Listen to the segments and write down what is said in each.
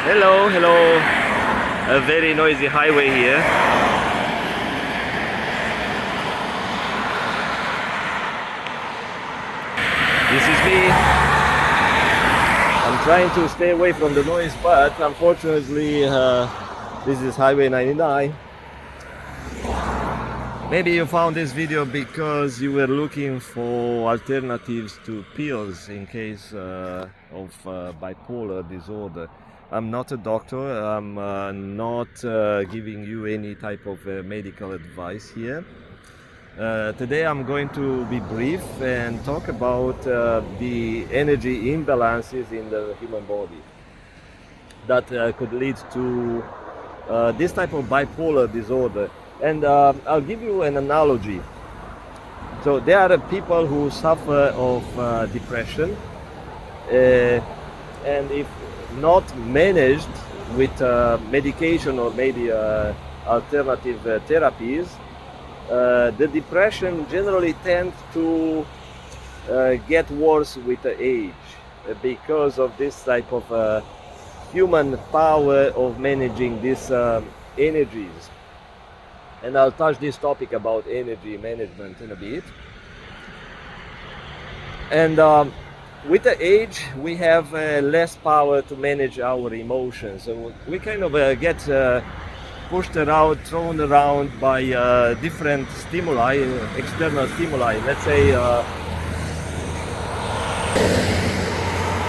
Hello, hello. A very noisy highway here. This is me. I'm trying to stay away from the noise, but unfortunately, this is Highway 99. Maybe you found this video because you were looking for alternatives to pills in case of bipolar disorder. I'm not a doctor. I'm not giving you any type of medical advice here. Today I'm going to be brief and talk about the energy imbalances in the human body that could lead to this type of bipolar disorder. And I'll give you an analogy. So there are people who suffer of depression, and if not managed with medication or maybe alternative therapies, the depression generally tends to get worse with the age because of this type of human power of managing these energies. And I'll touch this topic about energy management in a bit. And with the age, we have less power to manage our emotions. So we kind of get pushed around, thrown around by different stimuli, external stimuli. Let's say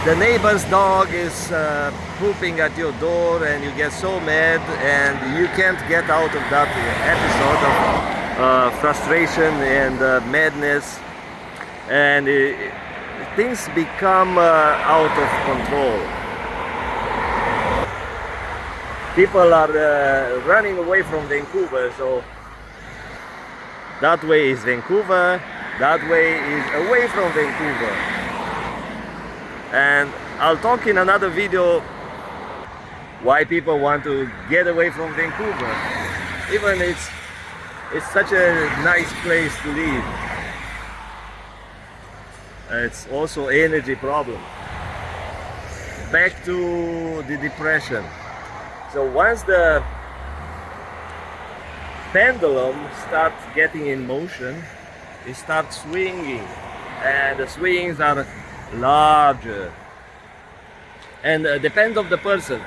the neighbor's dog is pooping at your door and you get so mad and you can't get out of that episode of frustration and madness, and things become out of control. People are running away from Vancouver, so that way is Vancouver, that way is away from Vancouver. And I'll talk in another video why people want to get away from Vancouver. Even it's such a nice place to live. It's also energy problem. Back to the depression. So once the pendulum starts getting in motion, it starts swinging, and the swings are larger, and depends of the person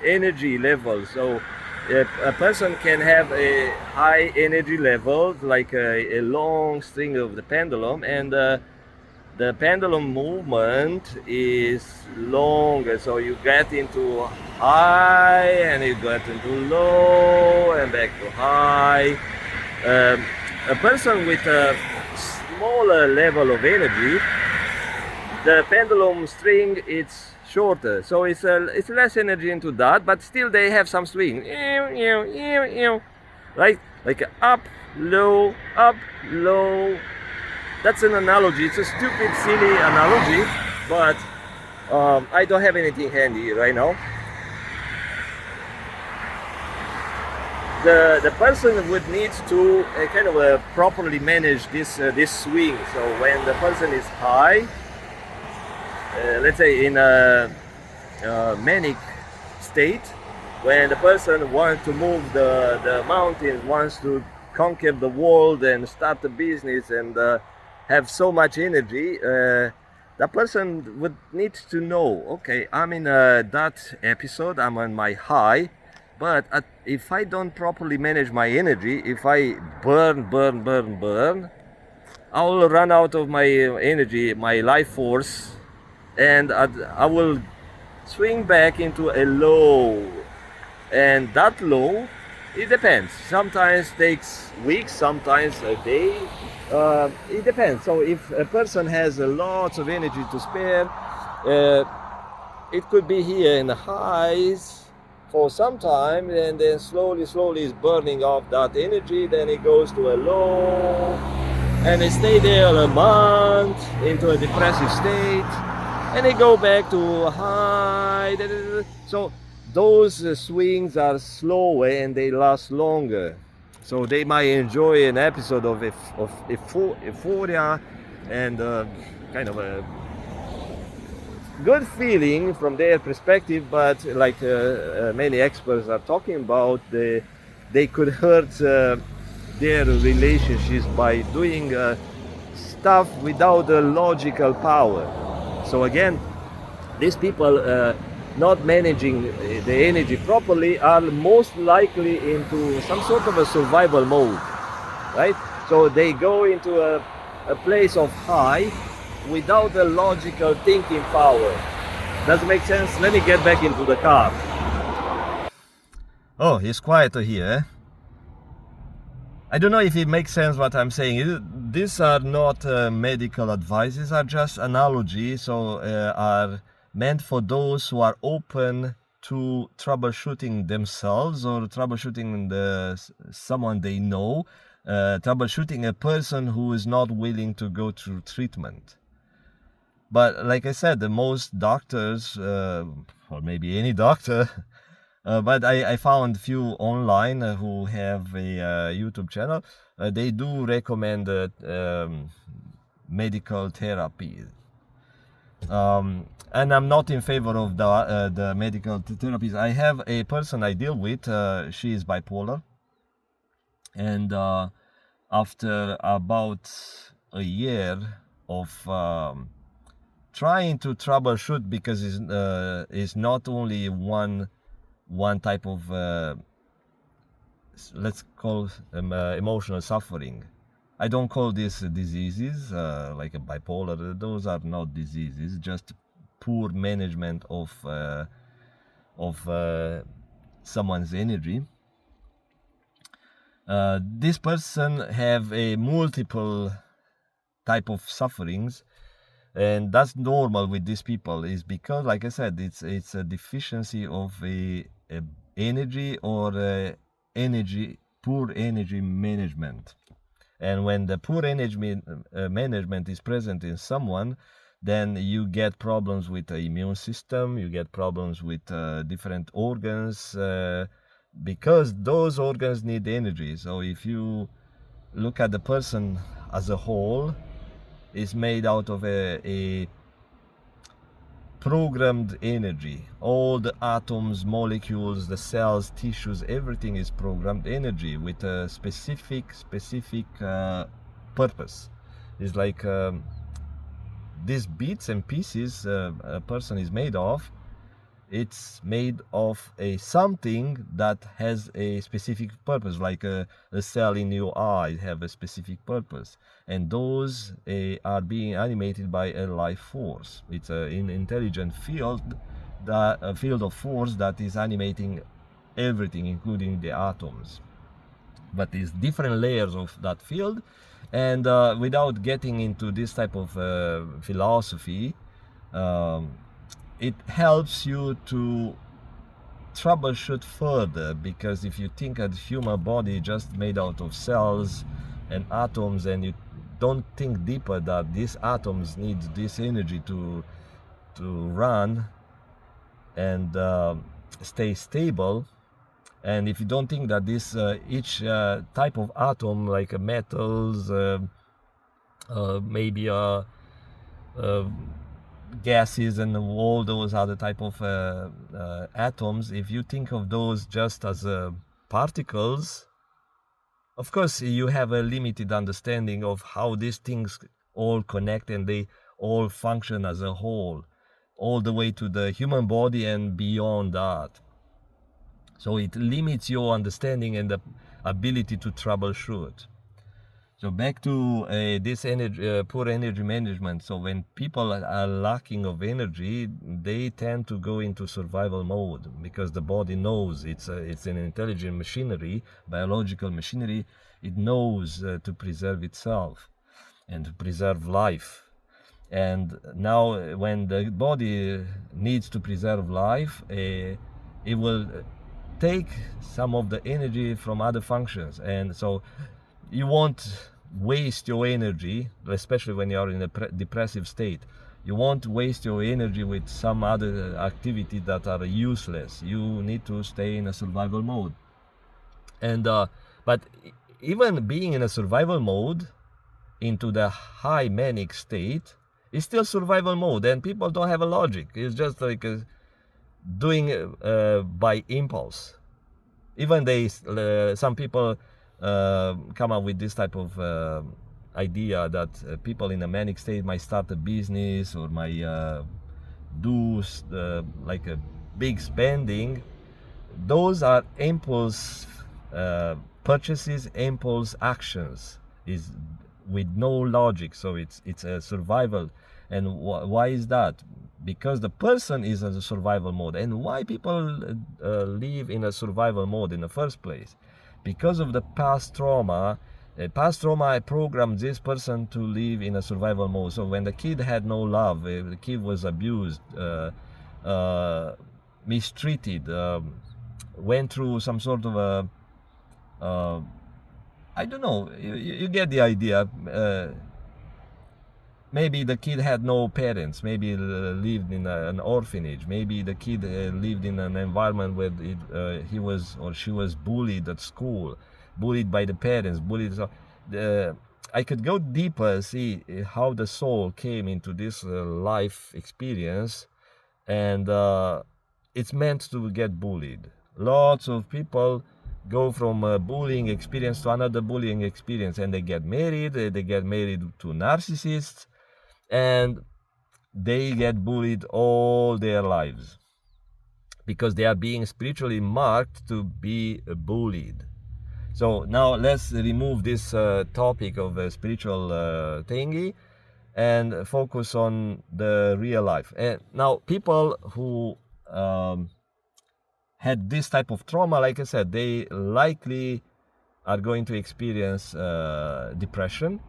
energy level. So a person can have a high energy level, like a long string of the pendulum, and the pendulum movement is longer, so you get into high and you get into low and back to high. A person with a smaller level of energy, the pendulum string it's shorter, so it's less energy into that, but still they have some swing, right? Like up, low, up, low. That's an analogy. It's a stupid, silly analogy, but I don't have anything handy right now. The person would need to kind of properly manage this swing. So when the person is high, let's say in a manic state, when the person wants to move the mountains, wants to conquer the world and start a business and have so much energy, that person would need to know, okay, I'm in that episode, I'm on my high, but if I don't properly manage my energy, if I burn, I will run out of my energy, my life force, and I will swing back into a low. And that low, it depends. Sometimes takes weeks, sometimes a day. It depends. So if a person has lots of energy to spare, it could be here in the highs for some time, and then slowly is burning off that energy. Then it goes to a low, and it stay there a month into a depressive state, and they go back to a high. So those swings are slower and they last longer. So they might enjoy an episode of euphoria and kind of a good feeling from their perspective, but like many experts are talking about, they could hurt their relationships by doing stuff without a logical power. So again, these people not managing the energy properly are most likely into some sort of a survival mode, right? So they go into a place of high without a logical thinking power. Does it make sense? Let me get back into the car. Oh, it's quieter here, eh? I don't know if it makes sense what I'm saying. These are not medical advice. These are just analogies, so are meant for those who are open to troubleshooting themselves or troubleshooting someone they know, troubleshooting a person who is not willing to go through treatment. But like I said, the most doctors, or maybe any doctor, but I found few online who have a YouTube channel. They do recommend medical therapy. And I'm not in favor of the medical therapies. I have a person I deal with. She is bipolar, and after about a year of trying to troubleshoot, because it's not only one type of let's call emotional suffering. I don't call these diseases like a bipolar. Those are not diseases, just poor management of someone's energy. This person have a multiple type of sufferings, and that's normal with these people. Is because, like I said, it's a deficiency of a energy or poor energy management. And when the poor energy management is present in someone, then you get problems with the immune system, you get problems with different organs, because those organs need energy. So if you look at the person as a whole, it's made out of a programmed energy. All the atoms, molecules, the cells, tissues, everything is programmed energy with a specific purpose. It's like these bits and pieces a person is made of. It's made of a something that has a specific purpose, like a cell in your eye have a specific purpose, and those are being animated by a life force. It's an intelligent field, a field of force that is animating everything, including the atoms. But there's different layers of that field, and without getting into this type of philosophy, it helps you to troubleshoot further, because if you think of the human body just made out of cells and atoms, and you don't think deeper that these atoms need this energy to run and stay stable, and if you don't think that this each type of atom, like metals, maybe gases and all those other type of atoms, if you think of those just as particles, of course you have a limited understanding of how these things all connect, and they all function as a whole, all the way to the human body and beyond that. So it limits your understanding and the ability to troubleshoot. So back to this energy, poor energy management. So when people are lacking of energy, they tend to go into survival mode, because the body knows it's an intelligent machinery, biological machinery. It knows to preserve itself and to preserve life. And now when the body needs to preserve life, it will take some of the energy from other functions. And so you won't waste your energy, especially when you are in a depressive state. You won't waste your energy with some other activity that are useless. You need to stay in a survival mode. And but even being in a survival mode into the high manic state, It's still survival mode, and people don't have a logic. It's just like doing by impulse. Even some people come up with this type of idea that people in a manic state might start a business or might do like a big spending. Those are impulse purchases, impulse actions, is with no logic. So it's a survival. And why is that? Because the person is in a survival mode. And why people live in a survival mode in the first place? Because of the past trauma. Past trauma programmed this person to live in a survival mode. So when the kid had no love, the kid was abused, mistreated, went through some sort of a, I don't know, you get the idea. Maybe the kid had no parents, maybe lived in an orphanage, maybe the kid lived in an environment where he was or she was bullied at school, bullied by the parents, bullied. So, I could go deeper, see how the soul came into this life experience, and it's meant to get bullied. Lots of people go from a bullying experience to another bullying experience, and they get married to narcissists, and they get bullied all their lives because they are being spiritually marked to be bullied. So now let's remove this topic of a spiritual thingy and focus on the real life. And now people who had this type of trauma, like I said, they likely are going to experience depression.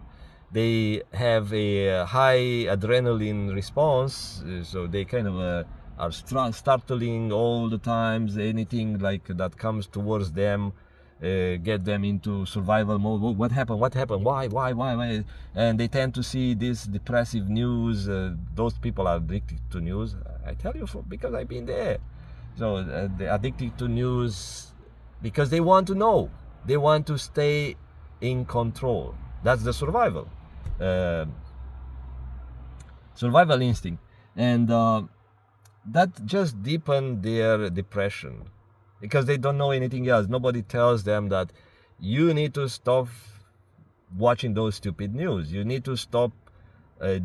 They have a high adrenaline response, so they kind of are startling all the times. Anything like that comes towards them, get them into survival mode. What happened? Why? And they tend to see this depressive news. Those people are addicted to news. I tell you, because I've been there. So they're addicted to news because they want to know. They want to stay in control. That's the survival instinct, and that just deepened their depression because they don't know anything else. Nobody tells them that you need to stop watching those stupid news. You need to stop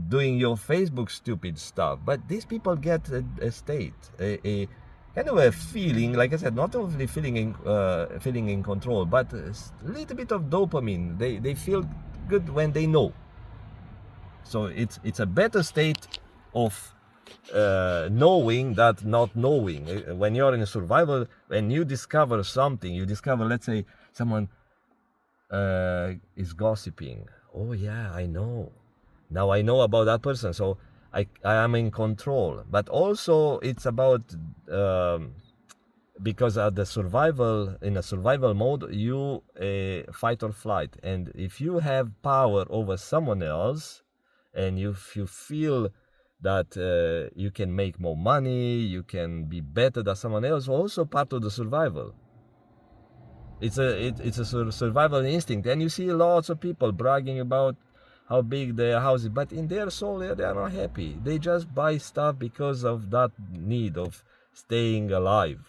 doing your Facebook stupid stuff. But these people get a state, a kind of a feeling, like I said, not only feeling in control, but a little bit of dopamine. They feel good when they know. So it's a better state of knowing that not knowing. When you're in a survival, when you discover something, let's say someone is gossiping. Oh yeah, I know. Now I know about that person, so I am in control. But also it's about because at the survival, in a survival mode, you fight or flight, and if you have power over someone else, and if you feel that you can make more money, you can be better than someone else, also part of the survival. It's a survival instinct, and you see lots of people bragging about how big their house is, but in their soul they are not happy. They just buy stuff because of that need of staying alive.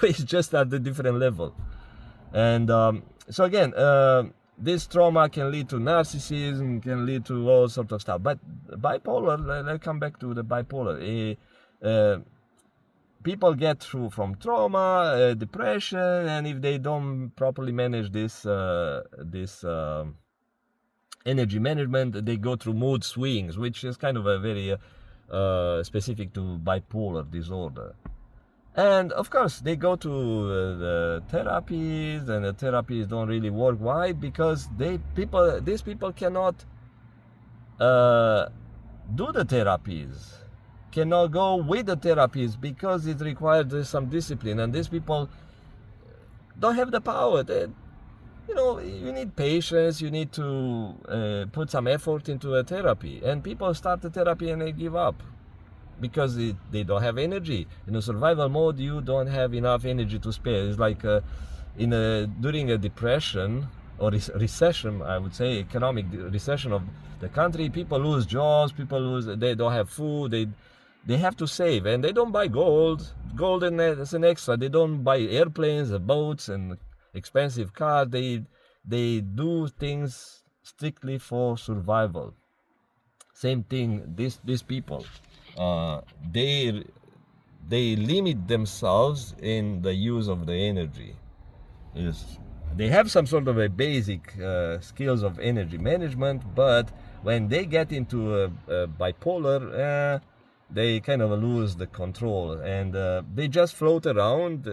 It's just at a different level. And so again, this trauma can lead to narcissism, can lead to all sorts of stuff. But bipolar, let's come back to the bipolar. People get through from trauma, depression, and if they don't properly manage this energy management, they go through mood swings, which is kind of a very specific to bipolar disorder. And of course, they go to the therapies, and the therapies don't really work. Why? Because these people cannot do the therapies, cannot go with the therapies because it requires some discipline, and these people don't have the power. You need patience. You need to put some effort into a therapy, and people start the therapy and they give up. Because they don't have energy. In a survival mode, you don't have enough energy to spare. It's like during a depression, or recession, I would say, economic recession of the country. People lose jobs, people lose, they don't have food, they have to save, and they don't buy gold as an extra. They don't buy airplanes, boats, and expensive cars. They do things strictly for survival. Same thing, these people, uh, they they limit themselves in the use of the energy. Yes. They have some sort of a basic skills of energy management, but when they get into a bipolar, they kind of lose the control, and they just float around.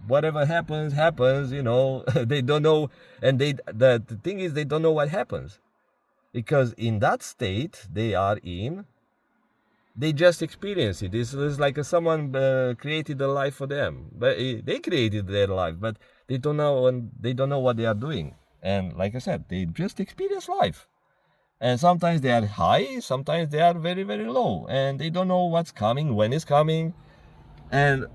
Whatever happens. They don't know, and the thing is, they don't know what happens, because in that state they are in, they just experience it. It's like someone created a life for them, but they created their life, but they don't know, and they don't know what they are doing. And like I said, they just experience life. And sometimes they are high, sometimes they are very, very low, and they don't know what's coming, when it's coming. And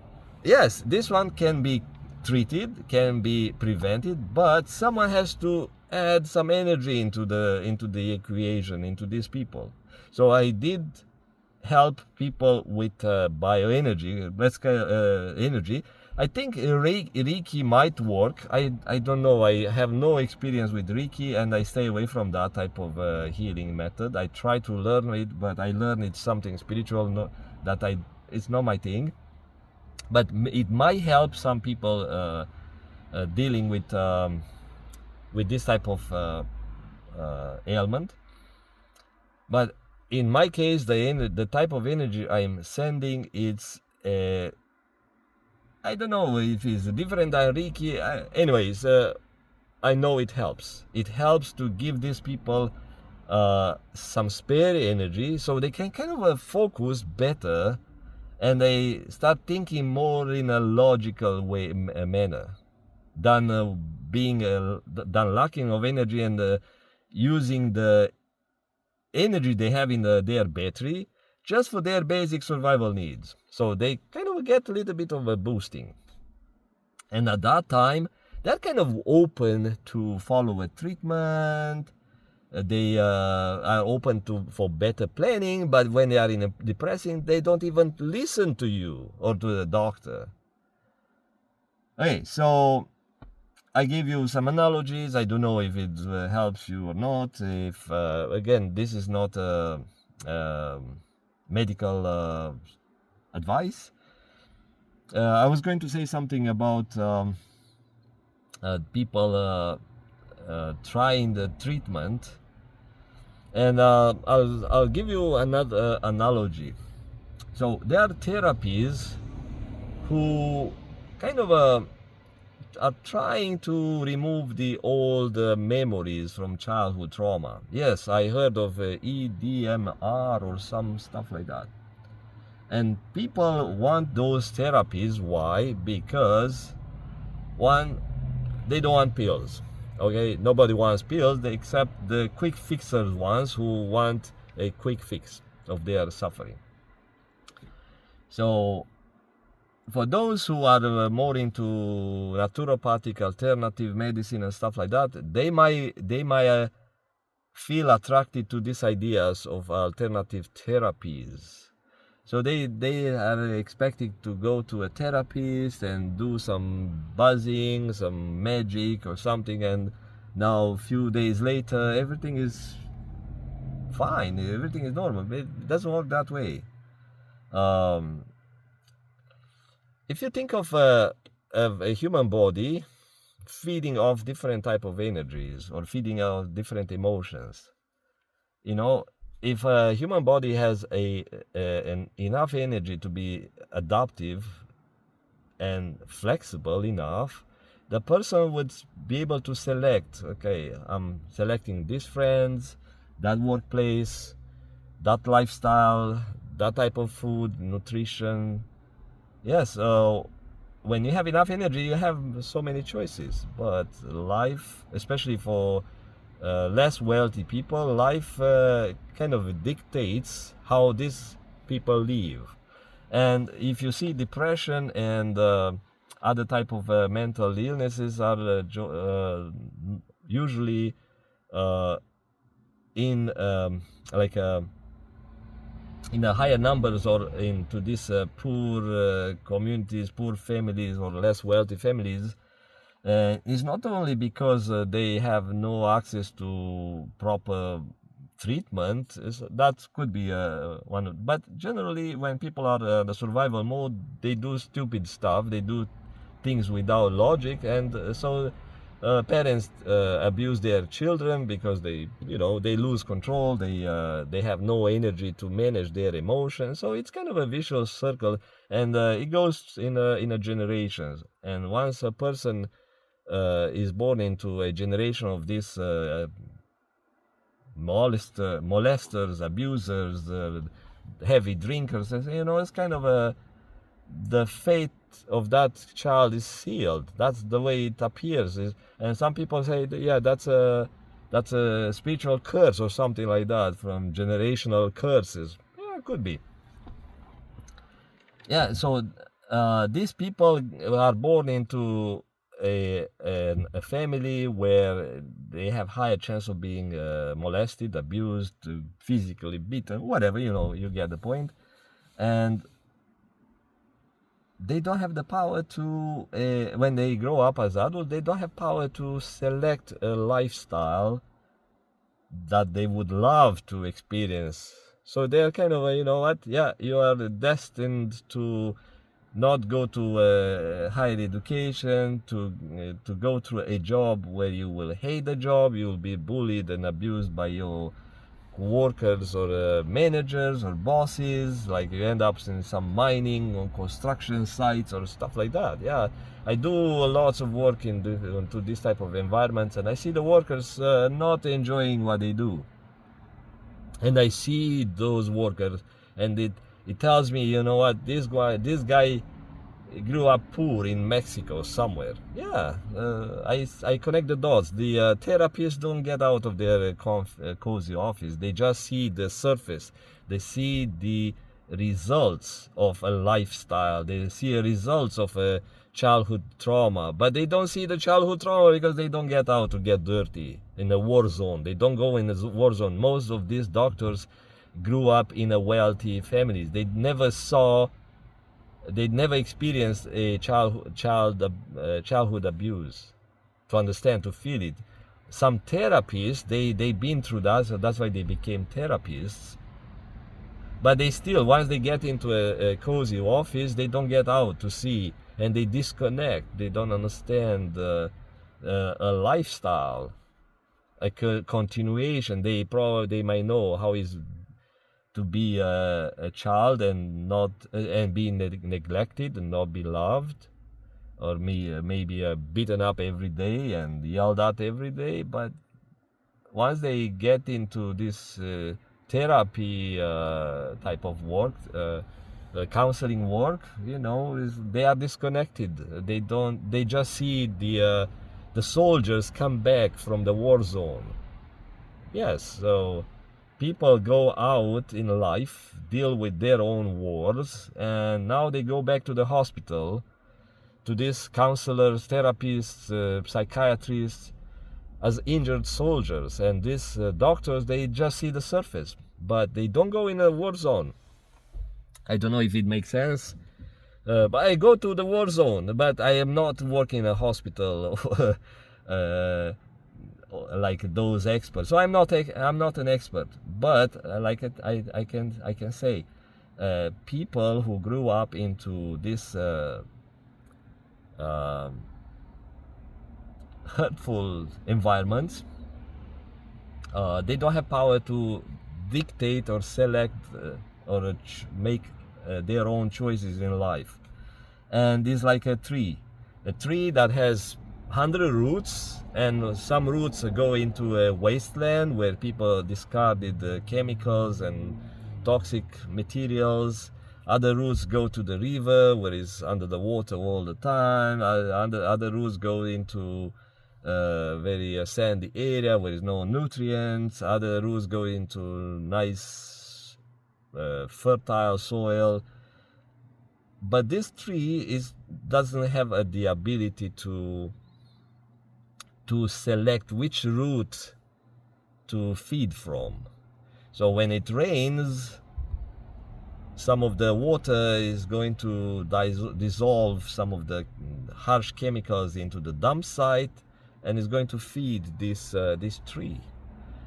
yes, this one can be treated, can be prevented, but someone has to add some energy into the equation, into these people. So I did help people with bioenergy, energy. I think Reiki might work. I don't know. I have no experience with Reiki, and I stay away from that type of healing method. I try to learn it, but I learn it's something spiritual, it's not my thing. But it might help some people dealing with this type of ailment. But in my case, the type of energy I'm sending, it's I don't know if it's different than Reiki. Anyways, I know it helps. It helps to give these people some spare energy, so they can kind of focus better, and they start thinking more in a logical way, manner, than than lacking of energy and using the energy they have in their battery just for their basic survival needs. So they kind of get a little bit of a boosting. And at that time, they're kind of open to follow a treatment. They are open for better planning, but when they are in a depressing, they don't even listen to you or to the doctor. Okay, so I gave you some analogies. I don't know if it helps you or not. If again, this is not medical advice. I was going to say something about people trying the treatment, and I'll give you another analogy. So there are therapies who kind of are trying to remove the old memories from childhood trauma. Yes, I heard of EDMR or some stuff like that. And people want those therapies. Why? Because, one, they don't want pills. Okay, nobody wants pills except the quick fixers ones who want a quick fix of their suffering. So for those who are more into naturopathic alternative medicine and stuff like that, they might feel attracted to these ideas of alternative therapies. So they are expecting to go to a therapist and do some buzzing, some magic or something, and now a few days later everything is fine, everything is normal. It doesn't work that way. If you think of a human body feeding off different type of energies or feeding off different emotions, if a human body has enough energy to be adaptive and flexible enough, the person would be able to select, okay, I'm selecting these friends, that workplace, that lifestyle, that type of food, nutrition. Yes, when you have enough energy, you have so many choices. But life, especially for less wealthy people, life kind of dictates how these people live. And if you see depression and other type of mental illnesses are usually uh, in like in a higher numbers or into these poor communities, poor families or less wealthy families, is not only because they have no access to proper treatment. That could be one, but generally when people are the survival mode, they do stupid stuff, they do things without logic, and so parents abuse their children because they lose control, they have no energy to manage their emotions, so it's kind of a vicious circle, and it goes in a generations. And once a person is born into a generation of these molesters, abusers, heavy drinkers, it's kind of the fate of that child is sealed. That's the way it appears. And some people say, yeah, that's a spiritual curse or something like that, from generational curses. Yeah, it could be. Yeah, so these people are born into a family where they have higher chance of being molested, abused, physically beaten, whatever, you get the point. And they don't have the power to, when they grow up as adults, they don't have power to select a lifestyle that they would love to experience. So they're kind of, you know what, yeah, you are destined to not go to higher education, to go through a job where you will hate the job, you will be bullied and abused by your workers or managers or bosses, like you end up in some mining or construction sites or stuff like that. Yeah, I do lots of work into this type of environments, and I see the workers not enjoying what they do, and I see those workers, and it tells me, you know what, this guy grew up poor in Mexico somewhere. Yeah, I connect the dots. The therapists don't get out of their cozy office. They just see the surface. They see the results of a lifestyle. They see results of a childhood trauma, but they don't see the childhood trauma because they don't get out to get dirty in a war zone. They don't go in a war zone. Most of these doctors grew up in a wealthy families. They never experienced a childhood abuse to understand, to feel it. Some therapists, they've been through that, so that's why they became therapists. But they still, once they get into a cozy office, they don't get out to see, and they disconnect. They don't understand a lifestyle, a continuation. They might know how is to be a child and not and be neglected and not be loved, or maybe beaten up every day and yelled at every day. But once they get into this therapy type of work, counseling work, they are disconnected. They just see the soldiers come back from the war zone. Yes, so people go out in life, deal with their own wars, and now they go back to the hospital, to these counselors, therapists, psychiatrists, as injured soldiers. And these doctors, they just see the surface, but they don't go in a war zone. I don't know if it makes sense. But I go to the war zone, but I am not working in a hospital like those experts. So I'm not an expert, but I can say people who grew up into this hurtful environments, they don't have power to dictate or select or make their own choices in life. And it's like a tree that has 100 roots, and some roots go into a wasteland where people discarded chemicals and toxic materials. Other roots go to the river where it's under the water all the time. Other roots go into very sandy area where there's no nutrients. Other roots go into nice fertile soil. But this tree doesn't have the ability to to select which root to feed from. So when it rains, some of the water is going to dissolve some of the harsh chemicals into the dump site, and is going to feed this tree.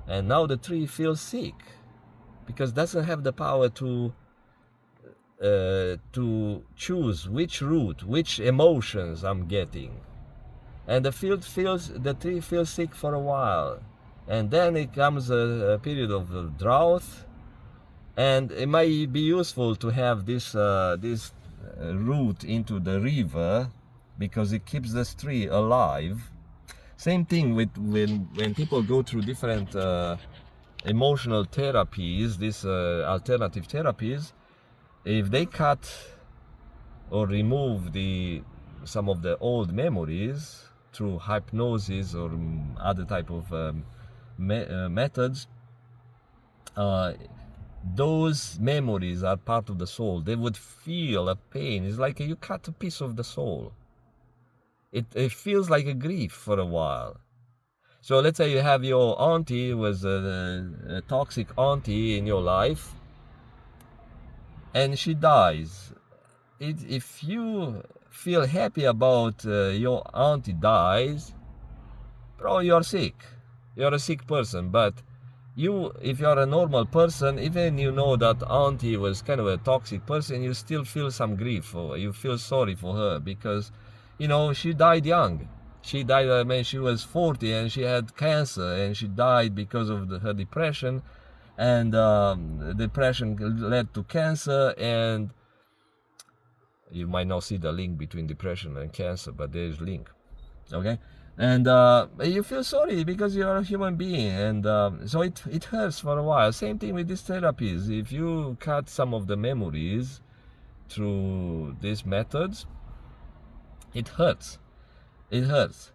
And now the tree feels sick because it doesn't have the power to choose which root, which emotions I'm getting. And the tree feels sick for a while, and then it comes a period of drought, and it might be useful to have this root into the river because it keeps the tree alive. Same thing with when people go through different emotional therapies, these alternative therapies. If they cut or remove some of the old memories through hypnosis or other type of methods, those memories are part of the soul. They would feel a pain. It's like you cut a piece of the soul. It feels like a grief for a while. So let's say you have your auntie was a toxic auntie in your life, and she dies. If you feel happy about your auntie dies, bro, you're sick. You're a sick person. But if you're a normal person, even you know that auntie was kind of a toxic person, you still feel some grief, or you feel sorry for her because, she died young. She died when she was 40, and she had cancer, and she died because of her depression, and depression led to cancer. And you might not see the link between depression and cancer, but there's link. Okay. And you feel sorry because you're a human being, and so it hurts for a while. Same thing with these therapies. If you cut some of the memories through these methods, it hurts. It hurts,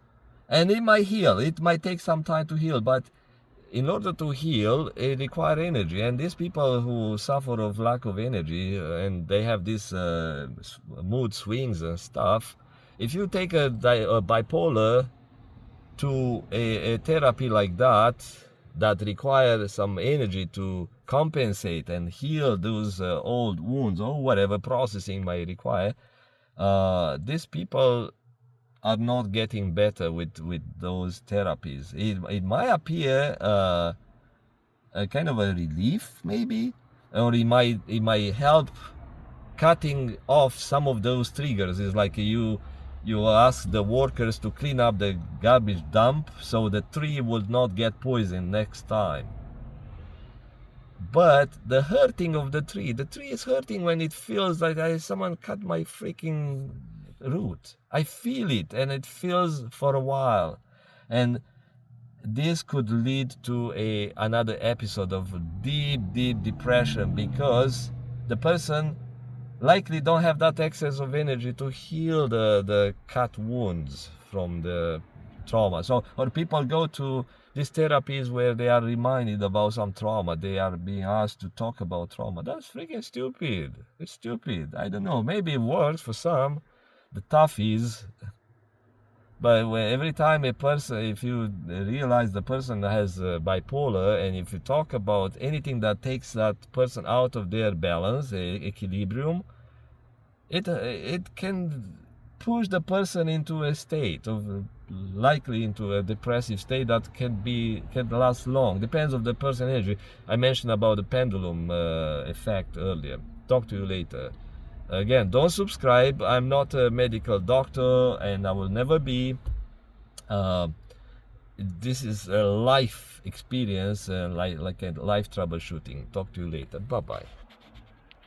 and it might heal. It might take some time to heal, but in order to heal, it requires energy. And these people who suffer of lack of energy, and they have these mood swings and stuff, if you take a bipolar to a therapy like that requires some energy to compensate and heal those old wounds or whatever processing might require, these people are not getting better with those therapies. It might appear a kind of a relief, maybe, or it might help cutting off some of those triggers. It's like you ask the workers to clean up the garbage dump so the tree will not get poisoned next time. But the hurting of the tree is hurting when it feels like someone cut my freaking root. I feel it, and it feels for a while, and this could lead to another episode of deep depression, because the person likely don't have that excess of energy to heal the cut wounds from the trauma. So, or people go to these therapies where they are reminded about some trauma. They are being asked to talk about trauma. That's freaking stupid. It's stupid. I don't know. Maybe it works for some, the toughies. But every time a person, if you realize the person has bipolar, and if you talk about anything that takes that person out of their balance, equilibrium, it can push the person into a state of, likely into a depressive state that can last long. Depends on the person's energy. I mentioned about the pendulum effect earlier. Talk to you later. Again, don't subscribe. I'm not a medical doctor, and I will never be. This is a life experience, like a life troubleshooting. Talk to you later. Bye bye.